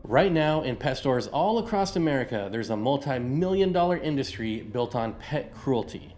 Right now, in pet stores all across America, there's a multi-million-dollar industry built on pet cruelty.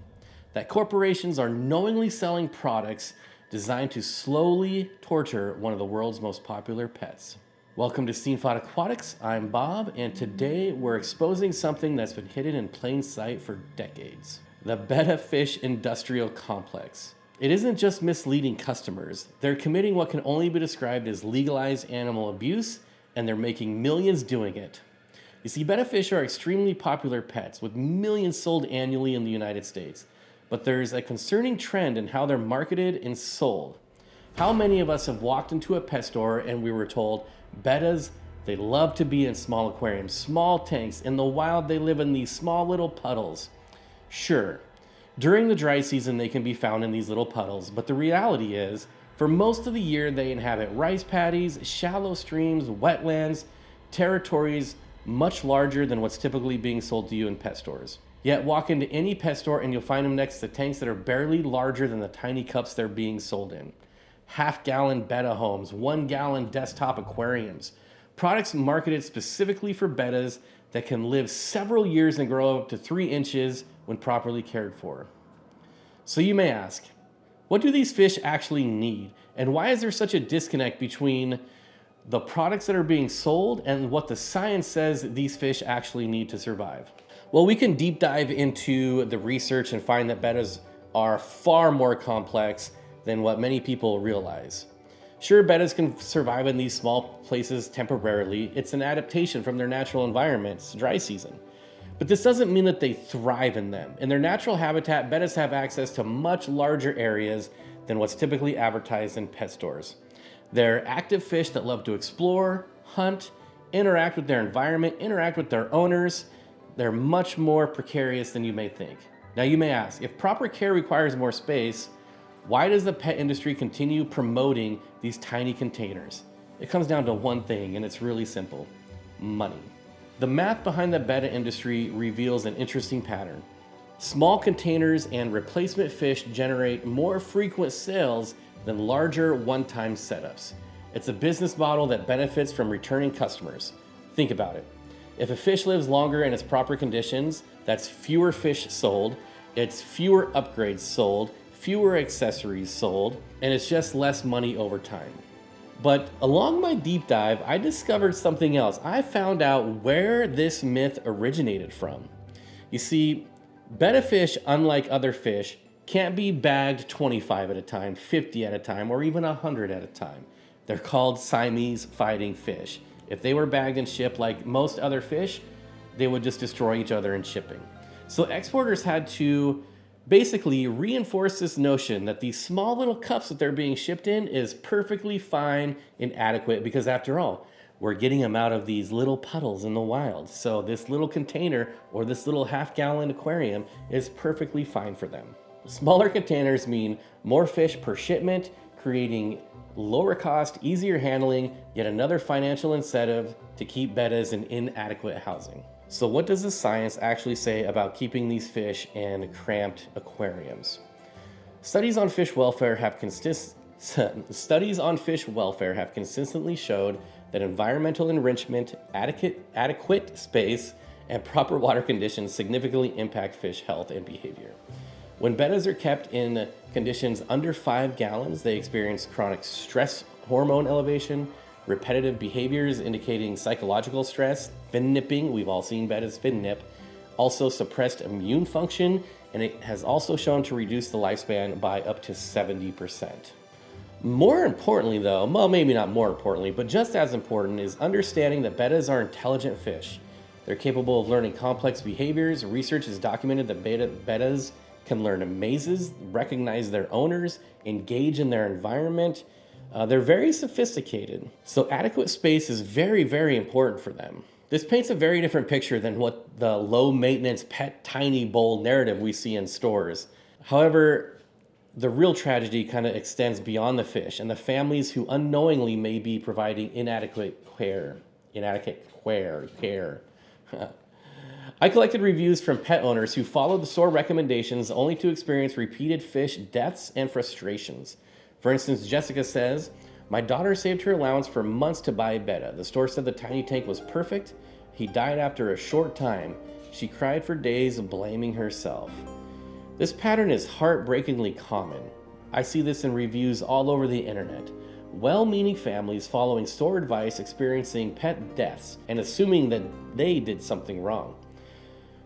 That corporations are knowingly selling products designed to slowly torture one of the world's most popular pets. Welcome to Steenfott Aquatics. I'm Bob, and today we're exposing something that's been hidden in plain sight for decades. The Betta fish industrial complex. It isn't just misleading customers. They're committing what can only be described as legalized animal abuse, and they're making millions doing it. You see, Betta fish are extremely popular pets, with millions sold annually in the United States. But there's a concerning trend in how they're marketed and sold. How many of us have walked into a pet store and we were told, Bettas, they love to be in small aquariums, small tanks. In the wild, they live in these small little puddles. Sure, during the dry season, they can be found in these little puddles, but the reality is, for most of the year, they inhabit rice paddies, shallow streams, wetlands, territories much larger than what's typically being sold to you in pet stores. Yet walk into any pet store and you'll find them next to tanks that are barely larger than the tiny cups they're being sold in. Half-gallon Betta homes, 1-gallon desktop aquariums. Products marketed specifically for Bettas that can live several years and grow up to 3 inches when properly cared for. So you may ask, what do these fish actually need? And why is there such a disconnect between the products that are being sold and what the science says these fish actually need to survive? Well, we can deep dive into the research and find that Bettas are far more complex than what many people realize. Sure, Bettas can survive in these small places temporarily. It's an adaptation from their natural environment. It's dry season. But this doesn't mean that they thrive in them. In their natural habitat, Bettas have access to much larger areas than what's typically advertised in pet stores. They're active fish that love to explore, hunt, interact with their environment, interact with their owners. They're much more precarious than you may think. Now you may ask, if proper care requires more space, why does the pet industry continue promoting these tiny containers? It comes down to one thing, and it's really simple: money. The math behind the Betta industry reveals an interesting pattern. Small containers and replacement fish generate more frequent sales than larger one-time setups. It's a business model that benefits from returning customers. Think about it. If a fish lives longer in its proper conditions, that's fewer fish sold, it's fewer upgrades sold, fewer accessories sold, and it's just less money over time. But along my deep dive, I discovered something else. I found out where this myth originated from. You see, Betta fish, unlike other fish, can't be bagged 25 at a time, 50 at a time, or even 100 at a time. They're called Siamese fighting fish. If they were bagged and shipped like most other fish, they would just destroy each other in shipping. So exporters had to basically reinforce this notion that these small little cups that they're being shipped in is perfectly fine and adequate, because after all, we're getting them out of these little puddles in the wild. So this little container or this little half-gallon aquarium is perfectly fine for them. Smaller containers mean more fish per shipment, creating lower cost, easier handling, yet another financial incentive to keep Bettas in inadequate housing. So what does the science actually say about keeping these fish in cramped aquariums? Studies on fish welfare have consistently showed that environmental enrichment, adequate space, and proper water conditions significantly impact fish health and behavior. When Bettas are kept in conditions under 5 gallons, they experience chronic stress hormone elevation, repetitive behaviors indicating psychological stress, fin nipping, we've all seen Bettas fin nip, also suppressed immune function, and it has also shown to reduce the lifespan by up to 70%. More importantly though, well maybe not more importantly, but just as important is understanding that Bettas are intelligent fish. They're capable of learning complex behaviors. Research has documented that Bettas can learn mazes, recognize their owners, engage in their environment. They're very sophisticated, so adequate space is very, very important for them. This paints a very different picture than what the low-maintenance pet tiny bowl narrative we see in stores. However, the real tragedy kind of extends beyond the fish and the families who unknowingly may be providing inadequate care. I collected reviews from pet owners who followed the store recommendations only to experience repeated fish deaths and frustrations. For instance, Jessica says, My daughter saved her allowance for months to buy Betta. The store said the tiny tank was perfect. He died after a short time. She cried for days, blaming herself. This pattern is heartbreakingly common. I see this in reviews all over the internet. Well-meaning families following store advice experiencing pet deaths and assuming that they did something wrong.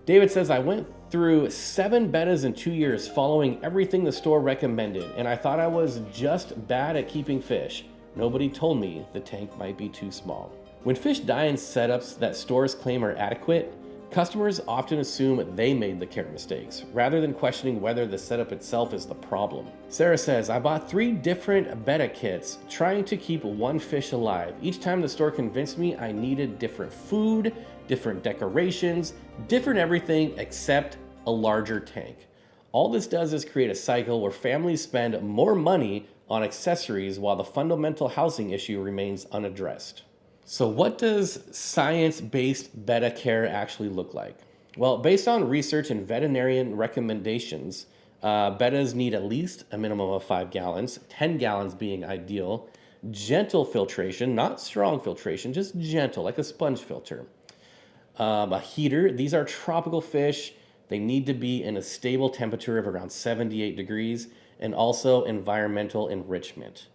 David says, I went through 7 Bettas in 2 years following everything the store recommended, and I thought I was just bad at keeping fish. Nobody told me the tank might be too small. When fish die in setups that stores claim are adequate, customers often assume they made the care mistakes, rather than questioning whether the setup itself is the problem. Sarah says, I bought 3 different Betta kits, trying to keep one fish alive. Each time the store convinced me I needed different food, different decorations, different everything except a larger tank. All this does is create a cycle where families spend more money on accessories while the fundamental housing issue remains unaddressed. So what does science-based Betta care actually look like? Well, based on research and veterinarian recommendations, Bettas need at least a minimum of 5 gallons, 10 gallons being ideal. Gentle filtration, not strong filtration, just gentle, like a sponge filter. A heater, these are tropical fish. They need to be in a stable temperature of around 78 degrees, and also environmental enrichment.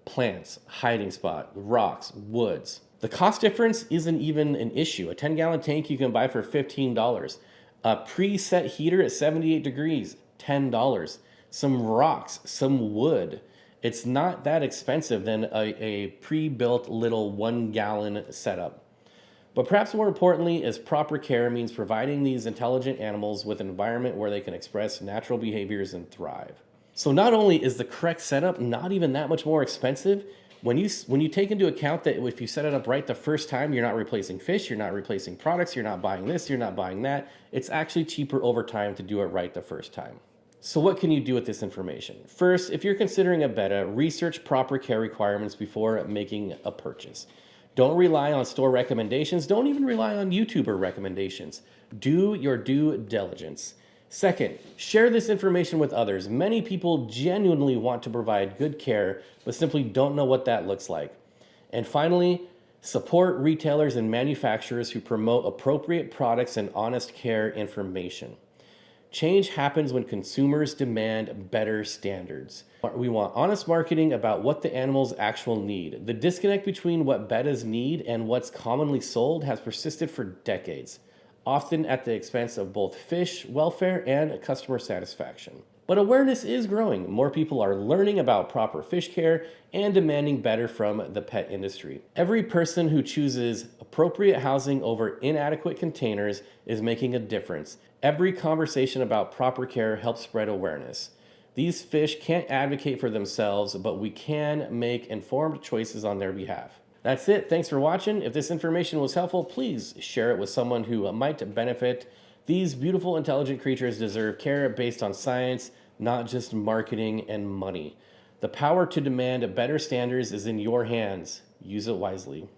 Plants, hiding spot, rocks, woods. The cost difference isn't even an issue. A 10-gallon tank you can buy for $15. A preset heater at 78 degrees, $10. Some rocks, some wood. It's not that expensive than a pre-built little 1-gallon setup. But perhaps more importantly is proper care means providing these intelligent animals with an environment where they can express natural behaviors and thrive. So not only is the correct setup not even that much more expensive, when you take into account that if you set it up right the first time, you're not replacing fish, you're not replacing products, you're not buying this, you're not buying that, it's actually cheaper over time to do it right the first time. So what can you do with this information? First, if you're considering a Betta, research proper care requirements before making a purchase. Don't rely on store recommendations. Don't even rely on YouTuber recommendations. Do your due diligence. Second, share this information with others. Many people genuinely want to provide good care, but simply don't know what that looks like. And finally, support retailers and manufacturers who promote appropriate products and honest care information. Change happens when consumers demand better standards. We want honest marketing about what the animals actually need. The disconnect between what Bettas need and what's commonly sold has persisted for decades, often at the expense of both fish welfare and customer satisfaction. But awareness is growing. More people are learning about proper fish care and demanding better from the pet industry. Every person who chooses appropriate housing over inadequate containers is making a difference. Every conversation about proper care helps spread awareness. These fish can't advocate for themselves, but we can make informed choices on their behalf. That's it. Thanks for watching. If this information was helpful, please share it with someone who might benefit. These beautiful, intelligent creatures deserve care based on science, not just marketing and money. The power to demand better standards is in your hands. Use it wisely.